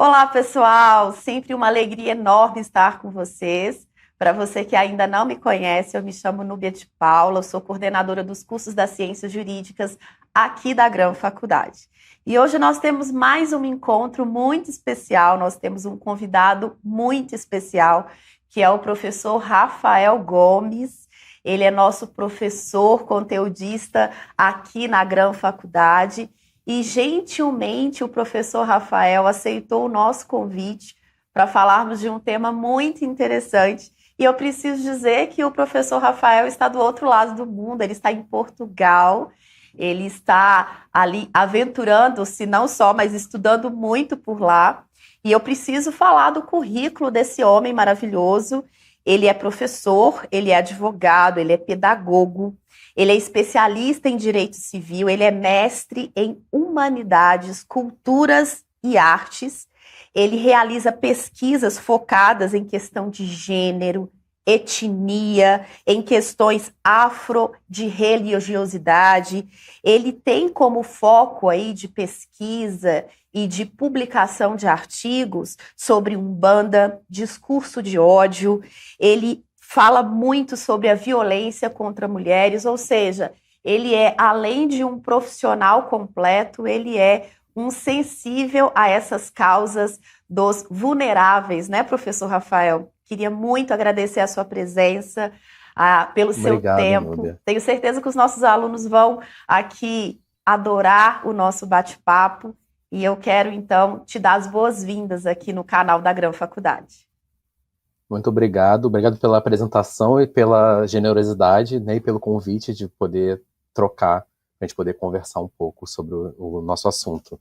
Olá, pessoal! Sempre uma alegria enorme estar com vocês. Para você que ainda não me conhece, eu me chamo Núbia de Paula, eu sou coordenadora dos cursos das Ciências Jurídicas aqui da Grão Faculdade. E hoje nós temos mais um encontro muito especial, nós temos um convidado muito especial, que é o professor Rafael Gomes. Ele é nosso professor conteudista aqui na Grão Faculdade. E gentilmente o professor Rafael aceitou o nosso convite para falarmos de um tema muito interessante. E eu preciso dizer que o professor Rafael está do outro lado do mundo, ele está em Portugal, ele está ali aventurando-se não só, mas estudando muito por lá. E eu preciso falar do currículo desse homem maravilhoso. Ele é professor, ele é advogado, ele é pedagogo, ele é especialista em direito civil, ele é mestre em humanidades, culturas e artes. Ele realiza pesquisas focadas em questão de gênero, etnia, em questões afro, de religiosidade. Ele tem como foco aí de pesquisa e de publicação de artigos sobre Umbanda, discurso de ódio. Ele fala muito sobre a violência contra mulheres, ou seja, ele é, além de um profissional completo, ele é um sensível a essas causas dos vulneráveis, né, professor Rafael? Queria muito agradecer a sua presença, pelo seu Obrigado, tempo. Núbia. Tenho certeza que os nossos alunos vão aqui adorar o nosso bate-papo e eu quero, então, te dar as boas-vindas aqui no canal da Grão Faculdade. Muito obrigado. Obrigado pela apresentação e pela generosidade, né, e pelo convite de poder trocar, a gente poder conversar um pouco sobre o nosso assunto.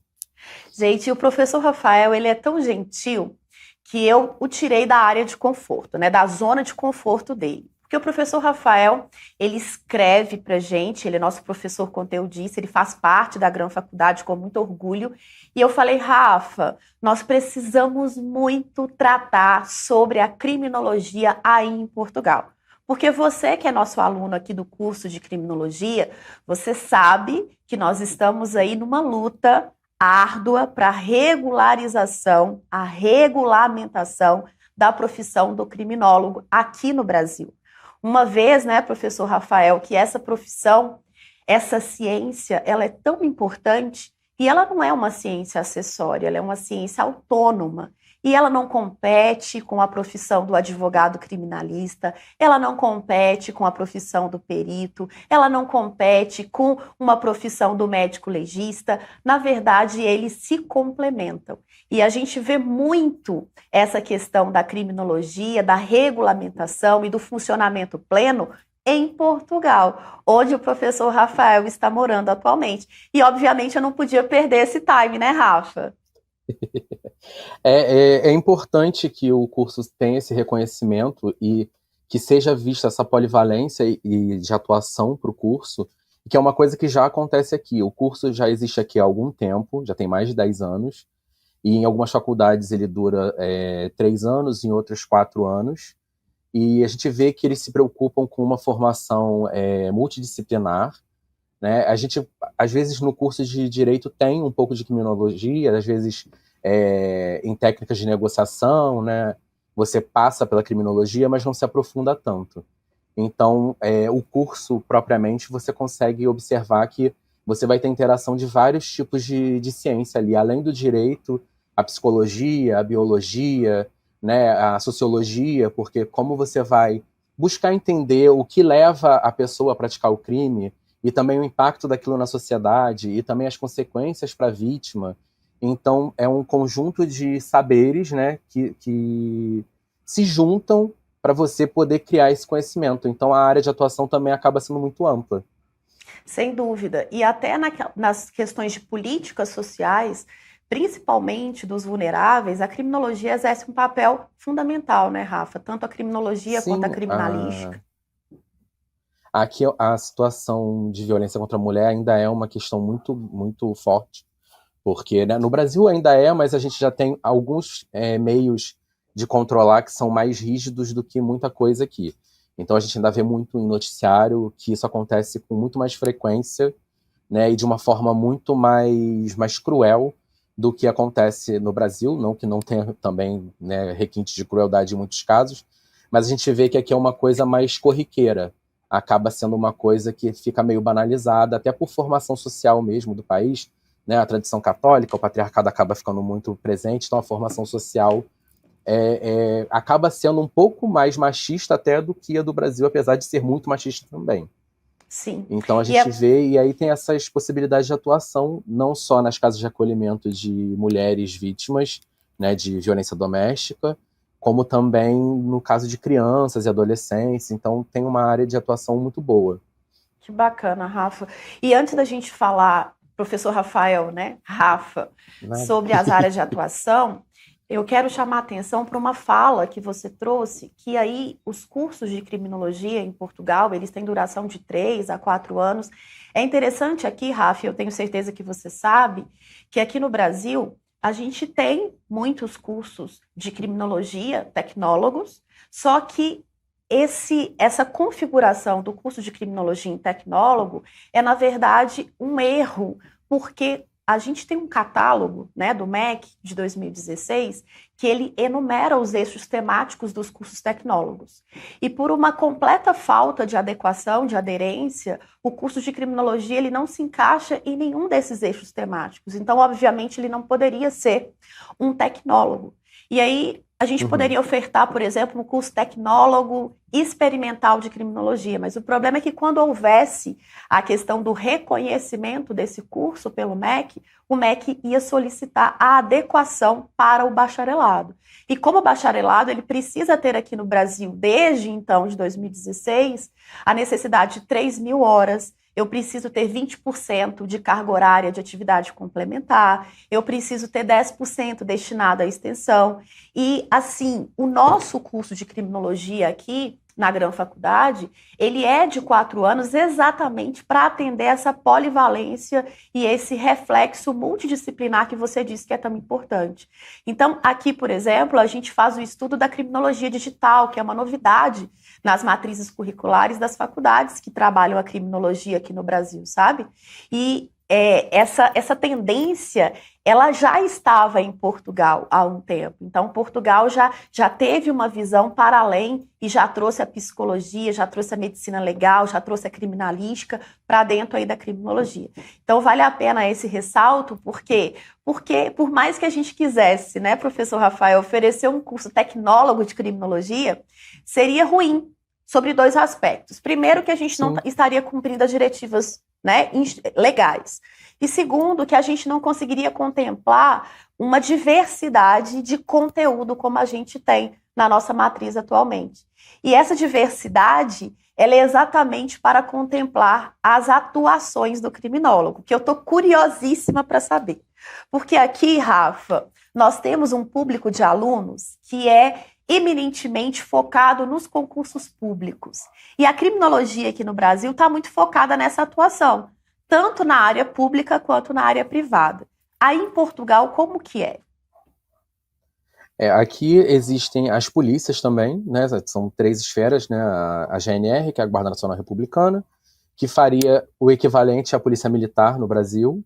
Gente, o professor Rafael, ele é tão gentil que eu o tirei da área de conforto, né, da zona de conforto dele. Porque o professor Rafael, ele escreve pra gente, ele é nosso professor conteudista, ele faz parte da Grão Faculdade com muito orgulho. E eu falei, Rafa, nós precisamos muito tratar sobre a criminologia aí em Portugal. Porque você que é nosso aluno aqui do curso de criminologia, você sabe que nós estamos aí numa luta árdua para a regularização, a regulamentação da profissão do criminólogo aqui no Brasil. Uma vez, né, professor Rafael, que essa profissão, essa ciência, ela é tão importante e ela não é uma ciência acessória, ela é uma ciência autônoma. E ela não compete com a profissão do advogado criminalista, ela não compete com a profissão do perito, ela não compete com uma profissão do médico legista. Na verdade, eles se complementam. E a gente vê muito essa questão da criminologia, da regulamentação e do funcionamento pleno em Portugal, onde o professor Rafael está morando atualmente. E, obviamente, eu não podia perder esse time, né, Rafa? É importante que o curso tenha esse reconhecimento e que seja vista essa polivalência e de atuação para o curso, que é uma coisa que já acontece aqui. O curso já existe aqui há algum tempo, já tem mais de 10 anos, e em algumas faculdades ele dura 3 anos, em outras 4 anos, e a gente vê que eles se preocupam com uma formação multidisciplinar, né? A gente, às vezes, no curso de Direito tem um pouco de criminologia, às vezes em técnicas de negociação, né? Você passa pela criminologia, mas não se aprofunda tanto. Então, o curso, propriamente, você consegue observar que você vai ter interação de vários tipos de ciência ali, além do direito, a psicologia, a biologia, né, a sociologia, porque como você vai buscar entender o que leva a pessoa a praticar o crime, e também o impacto daquilo na sociedade, e também as consequências para a vítima. Então, é um conjunto de saberes, né, que se juntam para você poder criar esse conhecimento. Então, a área de atuação também acaba sendo muito ampla. Sem dúvida. E até nas questões de políticas sociais, principalmente dos vulneráveis, a criminologia exerce um papel fundamental, né, Rafa? Tanto a criminologia quanto a Sim, criminalística. aqui a situação de violência contra a mulher ainda é uma questão muito, muito forte, porque, né, no Brasil ainda é, mas a gente já tem alguns meios de controlar que são mais rígidos do que muita coisa aqui. Então a gente ainda vê muito em noticiário que isso acontece com muito mais frequência, né, e de uma forma muito mais cruel do que acontece no Brasil, não que não tenha também, né, requinte de crueldade em muitos casos, mas a gente vê que aqui é uma coisa mais corriqueira, acaba sendo uma coisa que fica meio banalizada, até por formação social mesmo do país, né, a tradição católica, o patriarcado acaba ficando muito presente, então a formação social acaba sendo um pouco mais machista até do que a do Brasil, apesar de ser muito machista também. Sim. Então a E gente vê, e aí tem essas possibilidades de atuação, não só nas casas de acolhimento de mulheres vítimas, né, de violência doméstica, como também no caso de crianças e adolescentes. Então tem uma área de atuação muito boa. que bacana, Rafa. E antes da gente falar, professor Rafael, né, Rafa, Nada. sobre as áreas de atuação, eu quero chamar a atenção para uma fala que você trouxe, que aí os cursos de criminologia em Portugal, eles têm duração de 3 a 4 anos. É interessante aqui, Rafa, eu tenho certeza que você sabe, que aqui no Brasil a gente tem muitos cursos de criminologia, tecnólogos, só que essa configuração do curso de criminologia em tecnólogo é, na verdade, um erro, porque a gente tem um catálogo, né, do MEC de 2016 que ele enumera os eixos temáticos dos cursos tecnólogos. E por uma completa falta de adequação, de aderência, o curso de criminologia ele não se encaixa em nenhum desses eixos temáticos. Então, obviamente, ele não poderia ser um tecnólogo. E aí a gente poderia ofertar, por exemplo, um curso tecnólogo experimental de criminologia, mas o problema é que quando houvesse a questão do reconhecimento desse curso pelo MEC, o MEC ia solicitar a adequação para o bacharelado. E como o bacharelado ele precisa ter aqui no Brasil, desde então, de 2016, a necessidade de 3.000 horas, eu preciso ter 20% de carga horária de atividade complementar, eu preciso ter 10% destinado à extensão. E, assim, o nosso curso de criminologia aqui, na Gran Faculdade, ele é de 4 anos exatamente para atender essa polivalência e esse reflexo multidisciplinar que você disse que é tão importante. Então, aqui, por exemplo, a gente faz o estudo da criminologia digital, que é uma novidade nas matrizes curriculares das faculdades que trabalham a criminologia aqui no Brasil, sabe? E essa tendência, ela já estava em Portugal há um tempo. Então, Portugal já teve uma visão para além e já trouxe a psicologia, já trouxe a medicina legal, já trouxe a criminalística para dentro aí da criminologia. Então, vale a pena esse ressalto, porque por mais que a gente quisesse, né, professor Rafael, oferecer um curso tecnólogo de criminologia, seria ruim sobre 2 aspectos. Primeiro, que a gente não estaria cumprindo as diretivas, né, legais. E segundo, que a gente não conseguiria contemplar uma diversidade de conteúdo como a gente tem na nossa matriz atualmente. E essa diversidade, ela é exatamente para contemplar as atuações do criminólogo, que eu estou curiosíssima para saber. Porque aqui, Rafa, nós temos um público de alunos que é eminentemente focado nos concursos públicos. E a criminologia aqui no Brasil está muito focada nessa atuação, tanto na área pública quanto na área privada. Aí em Portugal, como que é? Aqui existem as polícias também, né? São 3 esferas, né? A GNR, que é a Guarda Nacional Republicana, que faria o equivalente à Polícia Militar no Brasil.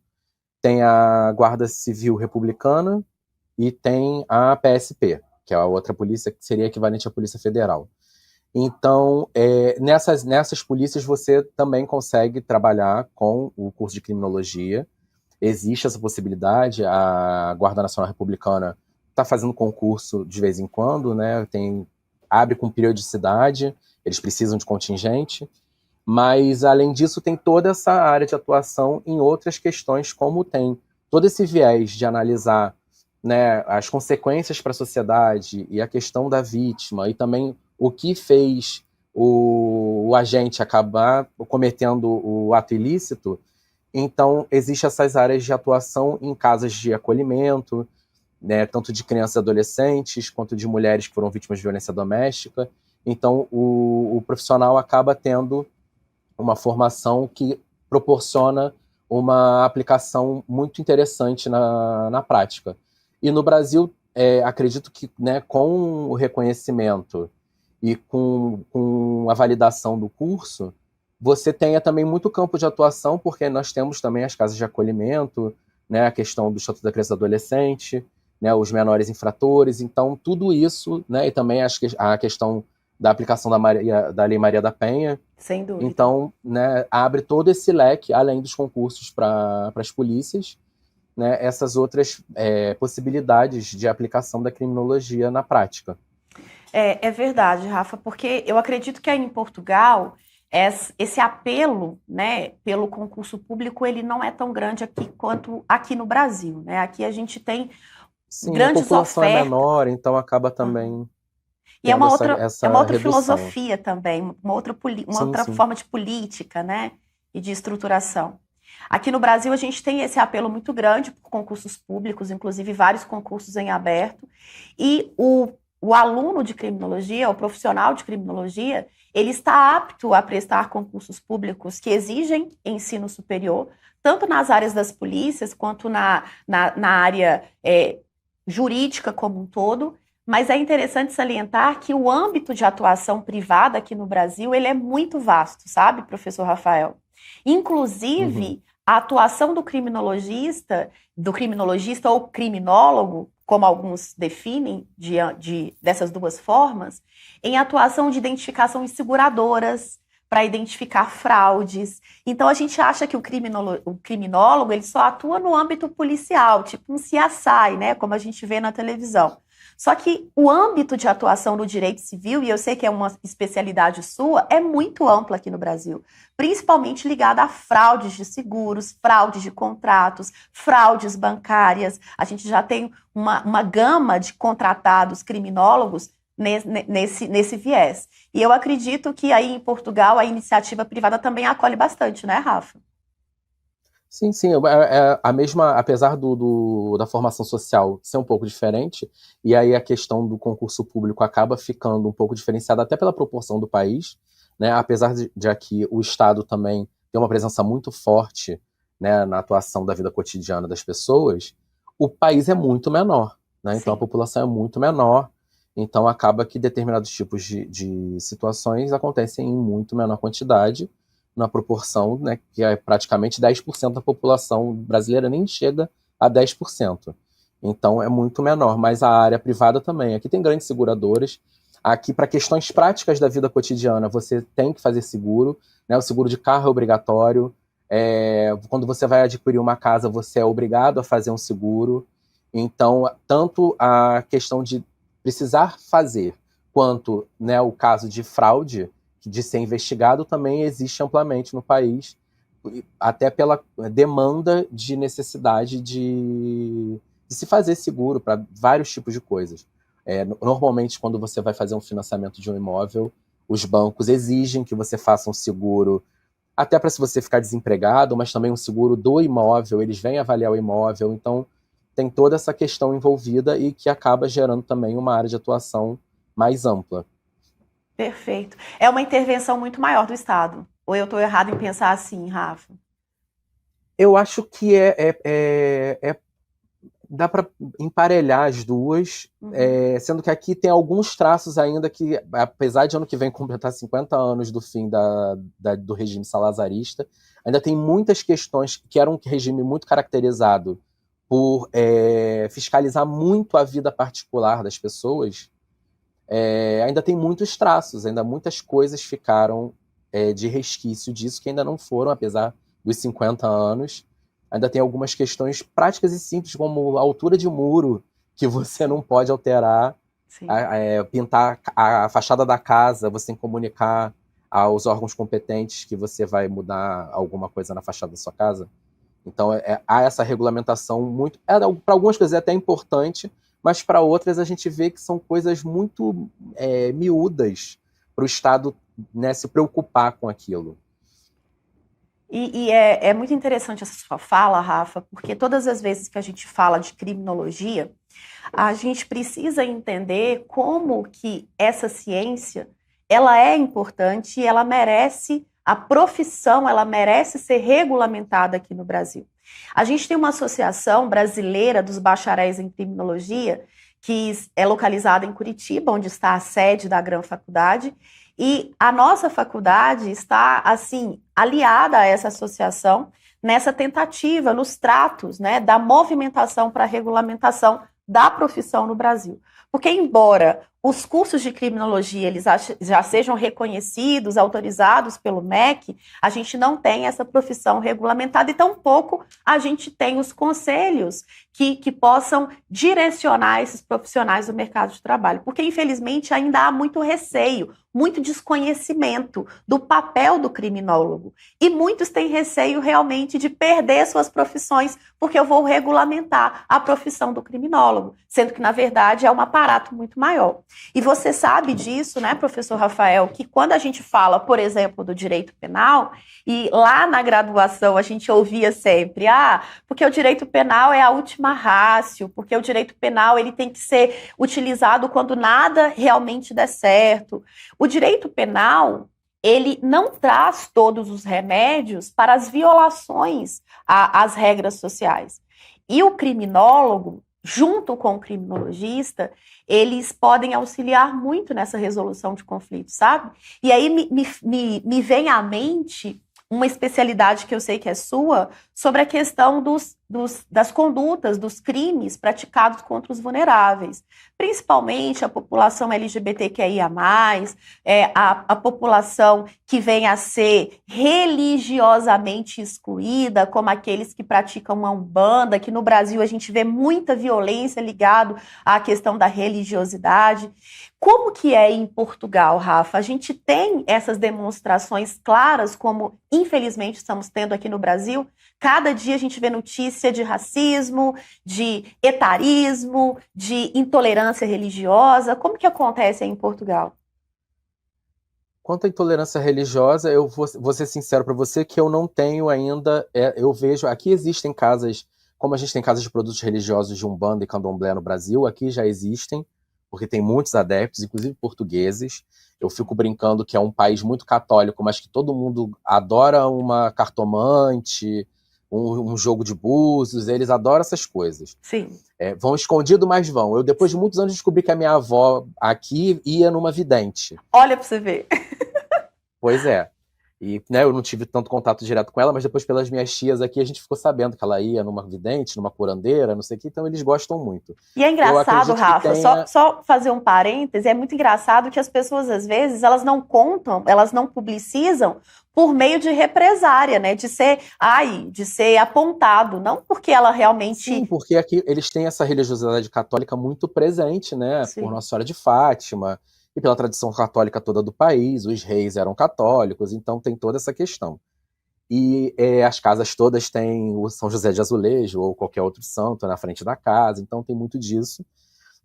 Tem a Guarda Civil Republicana e tem a PSP, que é a outra polícia que seria equivalente à Polícia Federal. Então, nessas polícias você também consegue trabalhar com o curso de criminologia. Existe essa possibilidade, a Guarda Nacional Republicana está fazendo concurso de vez em quando, né? Abre com periodicidade, eles precisam de contingente, mas além disso tem toda essa área de atuação em outras questões, como tem todo esse viés de analisar, né, as consequências para a sociedade e a questão da vítima, e também o que fez o agente acabar cometendo o ato ilícito. Então, existem essas áreas de atuação em casas de acolhimento, né, tanto de crianças e adolescentes, quanto de mulheres que foram vítimas de violência doméstica. Então, o profissional acaba tendo uma formação que proporciona uma aplicação muito interessante na prática. E no Brasil, acredito que, né, com o reconhecimento e com a validação do curso, você tenha também muito campo de atuação, porque nós temos também as casas de acolhimento, né, a questão do Estatuto da Criança e do Adolescente, né, os menores infratores, então tudo isso, né, e também a questão da aplicação da Lei Maria da Penha. Sem dúvida. Então, né, abre todo esse leque, além dos concursos para as polícias, né, essas outras possibilidades de aplicação da criminologia na prática. É verdade, Rafa, porque eu acredito que aí em Portugal esse apelo, né, pelo concurso público ele não é tão grande aqui quanto aqui no Brasil, né? Aqui a gente tem grandes a população ofertas. É menor, então acaba também E é uma outra redução. filosofia também, uma outra forma de política, né, e de estruturação. Aqui no Brasil a gente tem esse apelo muito grande por concursos públicos, inclusive vários concursos em aberto, e o aluno de criminologia, o profissional de criminologia, ele está apto a prestar concursos públicos que exigem ensino superior, tanto nas áreas das polícias quanto na área jurídica como um todo. Mas é interessante salientar que o âmbito de atuação privada aqui no Brasil ele é muito vasto, sabe, professor Rafael? Inclusive, a atuação do criminologista ou criminólogo, como alguns definem dessas duas formas, em atuação de identificação em seguradoras, para identificar fraudes. Então, a gente acha que o criminólogo ele só atua no âmbito policial, tipo um CSI, né, como a gente vê na televisão. Só que o âmbito de atuação no direito civil, e eu sei que é uma especialidade sua, é muito ampla aqui no Brasil, principalmente ligada a fraudes de seguros, fraudes de contratos, fraudes bancárias. A gente já tem uma gama de contratados criminólogos nesse viés. E eu acredito que aí em Portugal a iniciativa privada também acolhe bastante, né, Rafa? Sim, a mesma, apesar da formação social ser um pouco diferente, e aí a questão do concurso público acaba ficando um pouco diferenciada até pela proporção do país, né, apesar de aqui o Estado também ter uma presença muito forte, né, na atuação da vida cotidiana das pessoas, o país é muito menor, né, então a população é muito menor, então acaba que determinados tipos de situações acontecem em muito menor quantidade, na proporção, né, que é praticamente 10% da população brasileira nem chega a 10%. Então é muito menor, mas a área privada também. Aqui tem grandes seguradoras. Aqui, para questões práticas da vida cotidiana, você tem que fazer seguro, né? O seguro de carro é obrigatório. Quando você vai adquirir uma casa, você é obrigado a fazer um seguro. Então, tanto a questão de precisar fazer, quanto, né, o caso de fraude, de ser investigado, também existe amplamente no país, até pela demanda de necessidade de se fazer seguro para vários tipos de coisas. Normalmente, quando você vai fazer um financiamento de um imóvel, os bancos exigem que você faça um seguro, até para se você ficar desempregado, mas também um seguro do imóvel, eles vêm avaliar o imóvel, então tem toda essa questão envolvida e que acaba gerando também uma área de atuação mais ampla. Perfeito. É uma intervenção muito maior do Estado. Ou eu estou errado em pensar assim, Rafa? Eu acho que dá para emparelhar as duas, sendo que aqui tem alguns traços ainda que, apesar de ano que vem completar 50 anos do fim do regime salazarista, ainda tem muitas questões que eram um regime muito caracterizado por fiscalizar muito a vida particular das pessoas. Ainda tem muitos traços, ainda muitas coisas ficaram de resquício disso que ainda não foram, apesar dos 50 anos. Ainda tem algumas questões práticas e simples, como a altura de muro, que você não pode alterar, pintar a fachada da casa, você tem que comunicar aos órgãos competentes que você vai mudar alguma coisa na fachada da sua casa. Então, há essa regulamentação muito... para algumas coisas é até importante, mas para outras a gente vê que são coisas muito miúdas para o Estado, né, se preocupar com aquilo. E é muito interessante essa sua fala, Rafa, porque todas as vezes que a gente fala de criminologia, a gente precisa entender como que essa ciência ela é importante e ela merece, a profissão ela merece ser regulamentada aqui no Brasil. A gente tem uma associação brasileira dos bacharéis em criminologia, que é localizada em Curitiba, onde está a sede da Gran Faculdade, e a nossa faculdade está, assim, aliada a essa associação, nessa tentativa, nos tratos, né, da movimentação para a regulamentação da profissão no Brasil. Porque, embora os cursos de criminologia eles já sejam reconhecidos, autorizados pelo MEC, a gente não tem essa profissão regulamentada e tampouco a gente tem os conselhos que possam direcionar esses profissionais do mercado de trabalho. Porque, infelizmente, ainda há muito receio, muito desconhecimento do papel do criminólogo. E muitos têm receio realmente de perder suas profissões, porque eu vou regulamentar a profissão do criminólogo, sendo que, na verdade, é um aparato muito maior. E você sabe disso, né, professor Rafael, que quando a gente fala, por exemplo, do direito penal, e lá na graduação a gente ouvia sempre, porque o direito penal é a última ratio, porque o direito penal ele tem que ser utilizado quando nada realmente der certo. O direito penal, ele não traz todos os remédios para as violações às regras sociais. E o criminólogo, junto com o criminologista, eles podem auxiliar muito nessa resolução de conflitos, sabe? E aí me vem à mente uma especialidade que eu sei que é sua, sobre a questão das condutas, dos crimes praticados contra os vulneráveis, principalmente a população LGBTQIA+, a população que vem a ser religiosamente excluída, como aqueles que praticam uma umbanda, que no Brasil a gente vê muita violência ligada à questão da religiosidade. Como que é em Portugal, Rafa? A gente tem essas demonstrações claras, como infelizmente estamos tendo aqui no Brasil? Cada dia a gente vê notícia de racismo, de etarismo, de intolerância religiosa. Como que acontece aí em Portugal? Quanto à intolerância religiosa, eu vou ser sincero para você que eu não tenho ainda. Eu vejo, aqui existem casas, como a gente tem casas de produtos religiosos de Umbanda e Candomblé no Brasil, aqui já existem, porque tem muitos adeptos, inclusive portugueses. Eu fico brincando que é um país muito católico, mas que todo mundo adora uma cartomante, um jogo de búzios, eles adoram essas coisas. Sim. Vão escondido, mas vão. Eu, depois de muitos anos, descobri que a minha avó aqui ia numa vidente. Olha pra você ver. Pois é. E, né, eu não tive tanto contato direto com ela, mas depois pelas minhas tias aqui, a gente ficou sabendo que ela ia numa vidente, numa curandeira, não sei o que, então eles gostam muito. E é engraçado, Rafa, só fazer um parêntese, é muito engraçado que as pessoas, às vezes, elas não contam, elas não publicizam por meio de represária, né, de ser apontado, não porque ela realmente... Sim, porque aqui eles têm essa religiosidade católica muito presente, né, Sim. por Nossa Senhora de Fátima, e pela tradição católica toda do país, os reis eram católicos, então tem toda essa questão. E as casas todas têm o São José de Azulejo ou qualquer outro santo na frente da casa, então tem muito disso.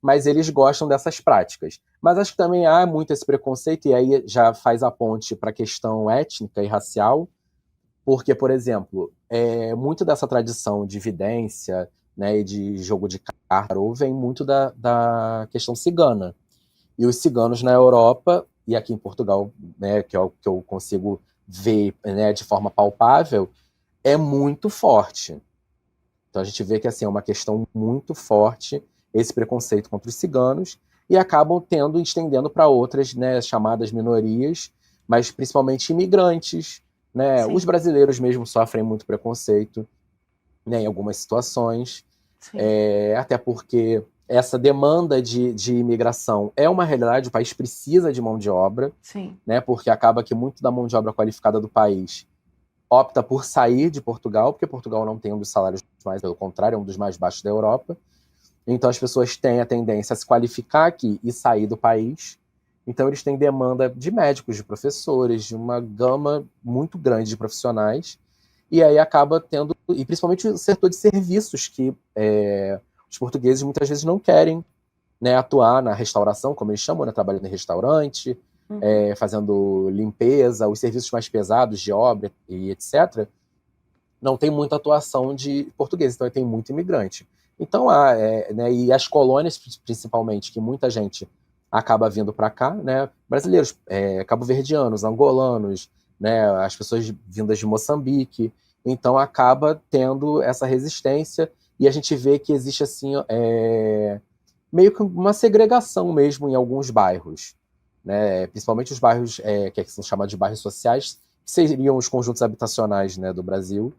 Mas eles gostam dessas práticas. Mas acho que também há muito esse preconceito, e aí já faz a ponte para a questão étnica e racial, porque, por exemplo, muito dessa tradição de vidência, né, e de jogo de carta vem muito da questão cigana. E os ciganos na Europa, e aqui em Portugal, né, que é o que eu consigo ver, né, de forma palpável, é muito forte. Então a gente vê que assim, é uma questão muito forte, esse preconceito contra os ciganos, e acabam estendendo para outras, né, chamadas minorias, mas principalmente imigrantes. Né? Os brasileiros mesmo sofrem muito preconceito, né, em algumas situações, até porque essa demanda de imigração é uma realidade, o país precisa de mão de obra, né, porque acaba que muito da mão de obra qualificada do país opta por sair de Portugal, porque Portugal não tem um dos salários mais, pelo contrário, é um dos mais baixos da Europa. Então as pessoas têm a tendência a se qualificar aqui e sair do país. Então eles têm demanda de médicos, de professores, de uma gama muito grande de profissionais, e aí acaba tendo, e principalmente o setor de serviços, que os portugueses muitas vezes não querem, né, atuar na restauração, como eles chamam, né, trabalhando em restaurante, fazendo limpeza, os serviços mais pesados de obra e etc., não tem muita atuação de portugueses, então tem muito imigrante. Então, né, e as colônias, principalmente, que muita gente acaba vindo para cá, né, brasileiros, cabo-verdianos, angolanos, né, as pessoas vindas de Moçambique, então acaba tendo essa resistência, e a gente vê que existe assim, meio que uma segregação mesmo em alguns bairros, né, principalmente os bairros que são chamados de bairros sociais, que seriam os conjuntos habitacionais, né, do Brasil,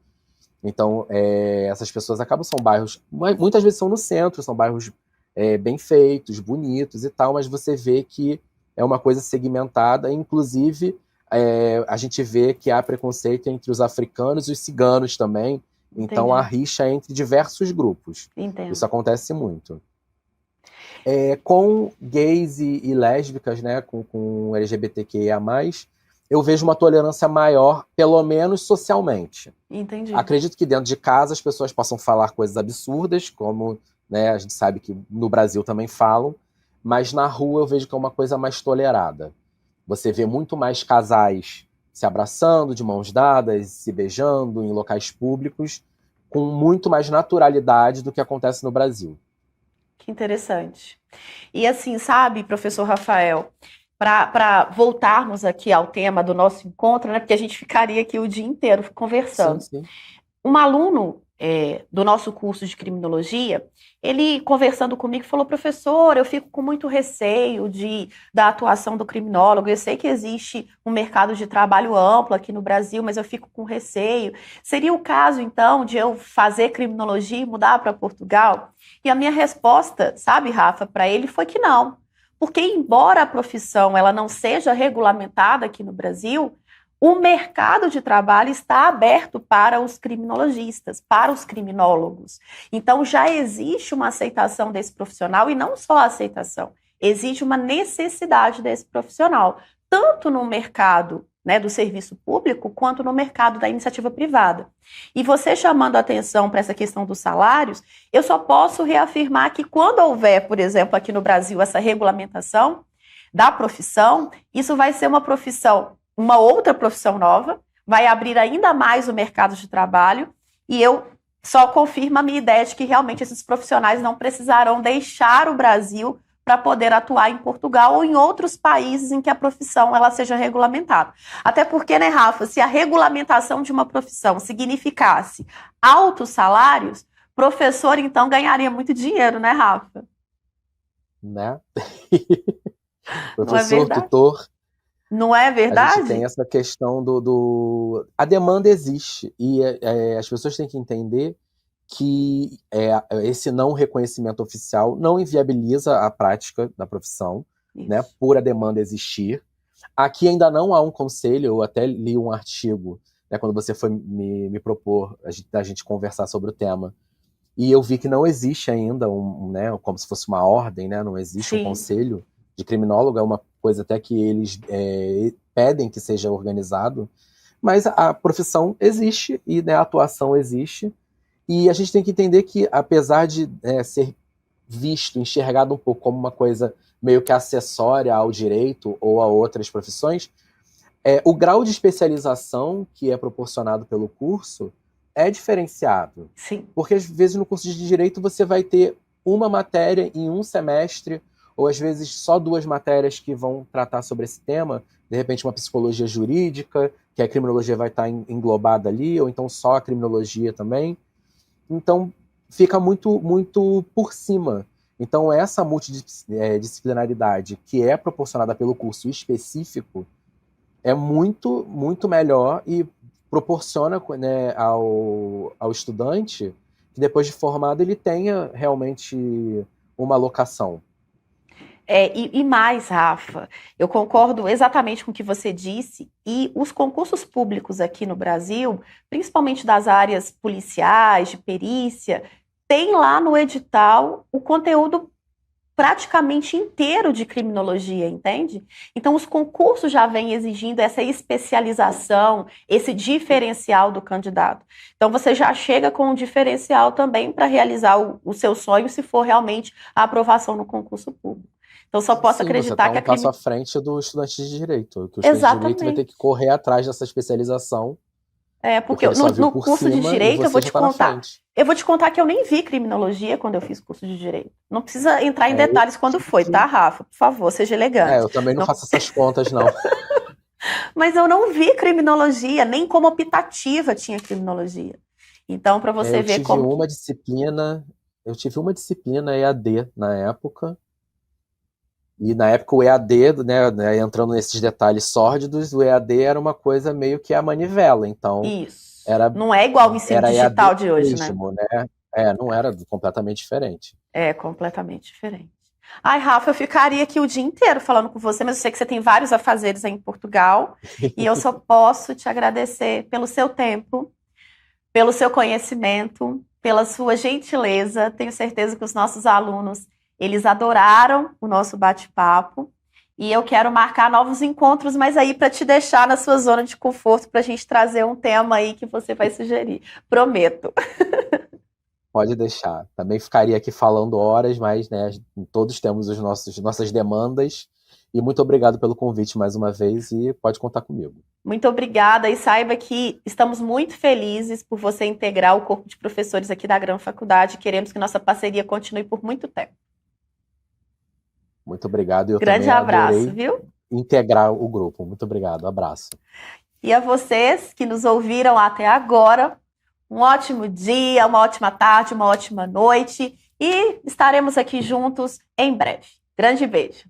Então, essas pessoas acabam, são bairros, muitas vezes são no centro, são bairros bem feitos, bonitos e tal, mas você vê que é uma coisa segmentada, inclusive a gente vê que há preconceito entre os africanos e os ciganos também, então há Entendi. rixa entre diversos grupos. Isso Entendo. acontece muito. Com gays e lésbicas, né, com LGBTQIA+, eu vejo uma tolerância maior, pelo menos socialmente. Entendi. Acredito que dentro de casa as pessoas possam falar coisas absurdas, como, né, a gente sabe que no Brasil também falam, mas na rua eu vejo que é uma coisa mais tolerada. Você vê muito mais casais se abraçando, de mãos dadas, se beijando em locais públicos, com muito mais naturalidade do que acontece no Brasil. Que interessante. E assim, sabe, professor Rafael, para voltarmos aqui ao tema do nosso encontro, né? Porque a gente ficaria aqui o dia inteiro Sim, conversando. sim. Um aluno do nosso curso de criminologia, ele conversando comigo falou, professor, eu fico com muito receio da atuação do criminólogo. Eu sei que existe um mercado de trabalho amplo aqui no Brasil, mas eu fico com receio. Seria o caso, então, de eu fazer criminologia e mudar para Portugal? E a minha resposta, sabe, Rafa, para ele foi que não. Porque embora a profissão ela não seja regulamentada aqui no Brasil, o mercado de trabalho está aberto para os criminologistas, para os criminólogos. Então já existe uma aceitação desse profissional e não só a aceitação, existe uma necessidade desse profissional, tanto no mercado, né, do serviço público, quanto no mercado da iniciativa privada. E você chamando a atenção para essa questão dos salários, eu só posso reafirmar que quando houver, por exemplo, aqui no Brasil, essa regulamentação da profissão, isso vai ser uma outra profissão nova, vai abrir ainda mais o mercado de trabalho, e eu só confirmo a minha ideia de que realmente esses profissionais não precisarão deixar o Brasil para poder atuar em Portugal ou em outros países em que a profissão ela seja regulamentada. Até porque, né, Rafa, se a regulamentação de uma profissão significasse altos salários, professor então ganharia muito dinheiro, né, Rafa? Né? Não é Professor, verdade? tutor, Não é a gente tem verdade? essa questão A demanda existe, e as pessoas têm que entender que esse não reconhecimento oficial não inviabiliza a prática da profissão, né, Isso. por a demanda existir. Aqui ainda não há um conselho, eu até li um artigo, né, quando você foi me propor a gente conversar sobre o tema, e eu vi que não existe ainda né, como se fosse uma ordem, né, não existe um Sim. conselho de criminólogo, é uma coisa até que eles pedem que seja organizado, mas a profissão existe e, né, a atuação existe, e a gente tem que entender que, apesar de ser visto, enxergado um pouco como uma coisa meio que acessória ao direito ou a outras profissões, o grau de especialização que é proporcionado pelo curso é diferenciado. Sim. Porque, às vezes, no curso de Direito você vai ter uma matéria em um semestre, ou às vezes só 2 matérias que vão tratar sobre esse tema, de repente uma psicologia jurídica, que a criminologia vai estar englobada ali, ou então só a criminologia também. Então, fica muito, muito por cima. Então, essa multidisciplinaridade que é proporcionada pelo curso específico é muito, muito melhor e proporciona, né, ao estudante que depois de formado ele tenha realmente uma alocação. E mais, Rafa, eu concordo exatamente com o que você disse, e os concursos públicos aqui no Brasil, principalmente das áreas policiais, de perícia, tem lá no edital o conteúdo praticamente inteiro de criminologia, entende? Então, os concursos já vêm exigindo essa especialização, esse diferencial do candidato. Então, você já chega com um diferencial também para realizar o seu sonho, se for realmente a aprovação no concurso público. Então, só posso Sim, você acreditar está que um passo à frente do estudante de direito, que o estudante de direito vai ter que Exatamente. correr atrás dessa especialização, porque Porque ele só viu no por curso de cima e direito você já está na frente. eu vou te contar que eu nem vi criminologia quando eu fiz curso de direito. Não precisa entrar em Eu detalhes quando foi, tá, Rafa? Por favor, seja elegante. eu também não Não- faço essas contas, não. Mas eu não vi criminologia, nem como optativa tinha criminologia. Então, para você Eu ver tive como que. uma disciplina, EAD na época, e na época o EAD, né, entrando nesses detalhes sórdidos, o EAD era uma coisa meio que a manivela, então Isso. Não é igual o ensino era digital EAD de hoje, né? mesmo, né? Não era completamente diferente. É completamente diferente. Ai, Rafa, eu ficaria aqui o dia inteiro falando com você, mas eu sei que você tem vários afazeres aí em Portugal, e eu só posso te agradecer pelo seu tempo, pelo seu conhecimento, pela sua gentileza. Tenho certeza que os nossos alunos, eles adoraram o nosso bate-papo, e eu quero marcar novos encontros, mas aí para te deixar na sua zona de conforto, para a gente trazer um tema aí que você vai sugerir. Prometo. Pode deixar. Também ficaria aqui falando horas, mas, né, todos temos nossas demandas. E muito obrigado pelo convite mais uma vez e pode contar comigo. Muito obrigada, e saiba que estamos muito felizes por você integrar o corpo de professores aqui da Grão Faculdade. Queremos que nossa parceria continue por muito tempo. Muito obrigado. Eu Grande também abraço, adorei viu? integrar o grupo. Muito obrigado. Abraço. E a vocês que nos ouviram até agora, um ótimo dia, uma ótima tarde, uma ótima noite, e estaremos aqui juntos em breve. Grande beijo.